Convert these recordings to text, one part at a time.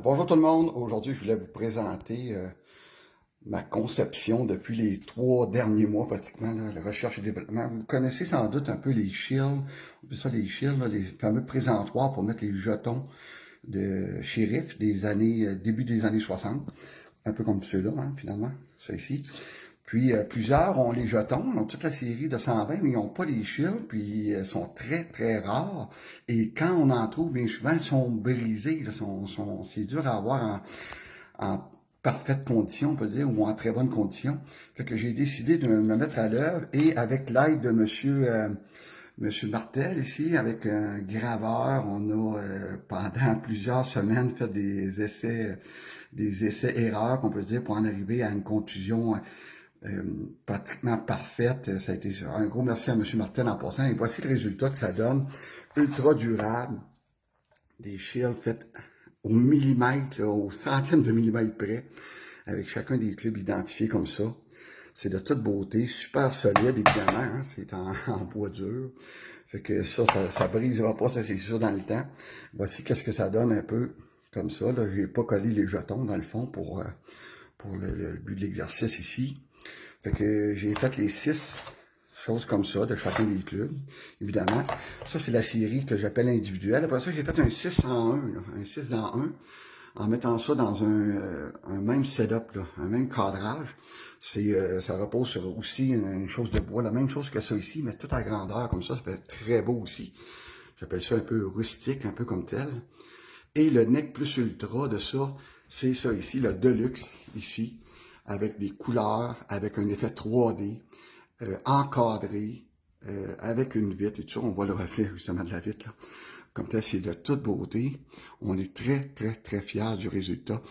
Bonjour tout le monde. Aujourd'hui, je voulais vous présenter ma conception depuis les 3 derniers mois pratiquement, là, la recherche et développement. Vous connaissez sans doute un peu les shields, on appelle ça les shields, là, les fameux présentoirs pour mettre les jetons de shérif des années, début des années 60. Un peu comme ceux-là, hein, finalement, ça ici. Puis plusieurs ont les jetons, ils ont toute la série de 120, mais ils n'ont pas les shields, puis ils sont très, très rares. Et quand on en trouve, bien souvent, ils sont brisés, là, c'est dur à avoir en parfaite condition, on peut dire, ou en très bonne condition. Fait que j'ai décidé de me mettre à l'œuvre et avec l'aide de Monsieur Martel ici, avec un graveur, on a pendant plusieurs semaines fait des essais-erreurs, qu'on peut dire, pour en arriver à une conclusion pratiquement parfaite. Ça a été un gros merci à Monsieur Martel en passant. Et voici le résultat que ça donne. Ultra durable, des shields faits au millimètre, là, au centième de millimètre près, avec chacun des clubs identifiés comme ça. C'est de toute beauté, super solide évidemment, hein, c'est en bois dur. Fait que ça brisera pas, ça c'est sûr dans le temps. Voici qu'est-ce que ça donne un peu comme ça. Là, j'ai pas collé les jetons dans le fond pour le but de l'exercice ici. Fait que j'ai fait les 6 choses comme ça de chacun des clubs, évidemment. Ça, c'est la série que j'appelle individuelle. Après ça, j'ai fait un 6 en 1, là, un 6 dans 1, en mettant ça dans un même setup, là, un même cadrage. Ça repose sur aussi une chose de bois, la même chose que ça ici, mais tout à grandeur, comme ça fait très beau aussi. J'appelle ça un peu rustique, un peu comme tel. Et le nec plus ultra de ça, c'est ça ici, le Deluxe, ici, avec des couleurs, avec un effet 3D, encadré, avec une vitre et tout ça. On voit le reflet justement de la vitre, là. Comme tel, c'est de toute beauté. On est très, très, très fiers du résultat.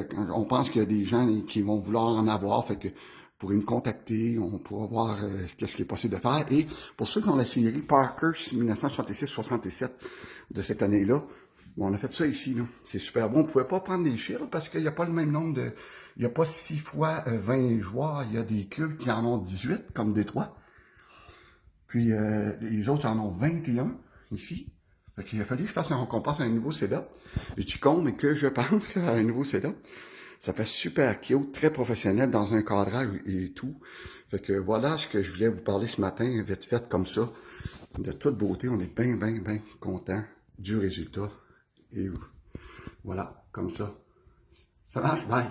On pense qu'il y a des gens qui vont vouloir en avoir, fait que vous pourrez me contacter, on pourra voir qu'est-ce qui est possible de faire. Et pour ceux qui ont la série Parker 1966-67 de cette année-là, bon, on a fait ça ici, là. C'est super bon. On ne pouvait pas prendre des shields parce qu'il n'y a pas le même nombre de... Il n'y a pas 6 fois 20 joueurs. Il y a des clubs qui en ont 18, comme Détroit. Puis les autres en ont 21 ici. Fait qu'il a fallu que je fasse qu'on passe à un nouveau setup. Je dis con, mais que je pense à un nouveau setup. Ça fait super cute, très professionnel dans un cadrage et tout. Fait que voilà ce que je voulais vous parler ce matin, vite fait comme ça. De toute beauté, on est bien, bien, bien content du résultat. Et voilà, comme ça. Ça marche, bye!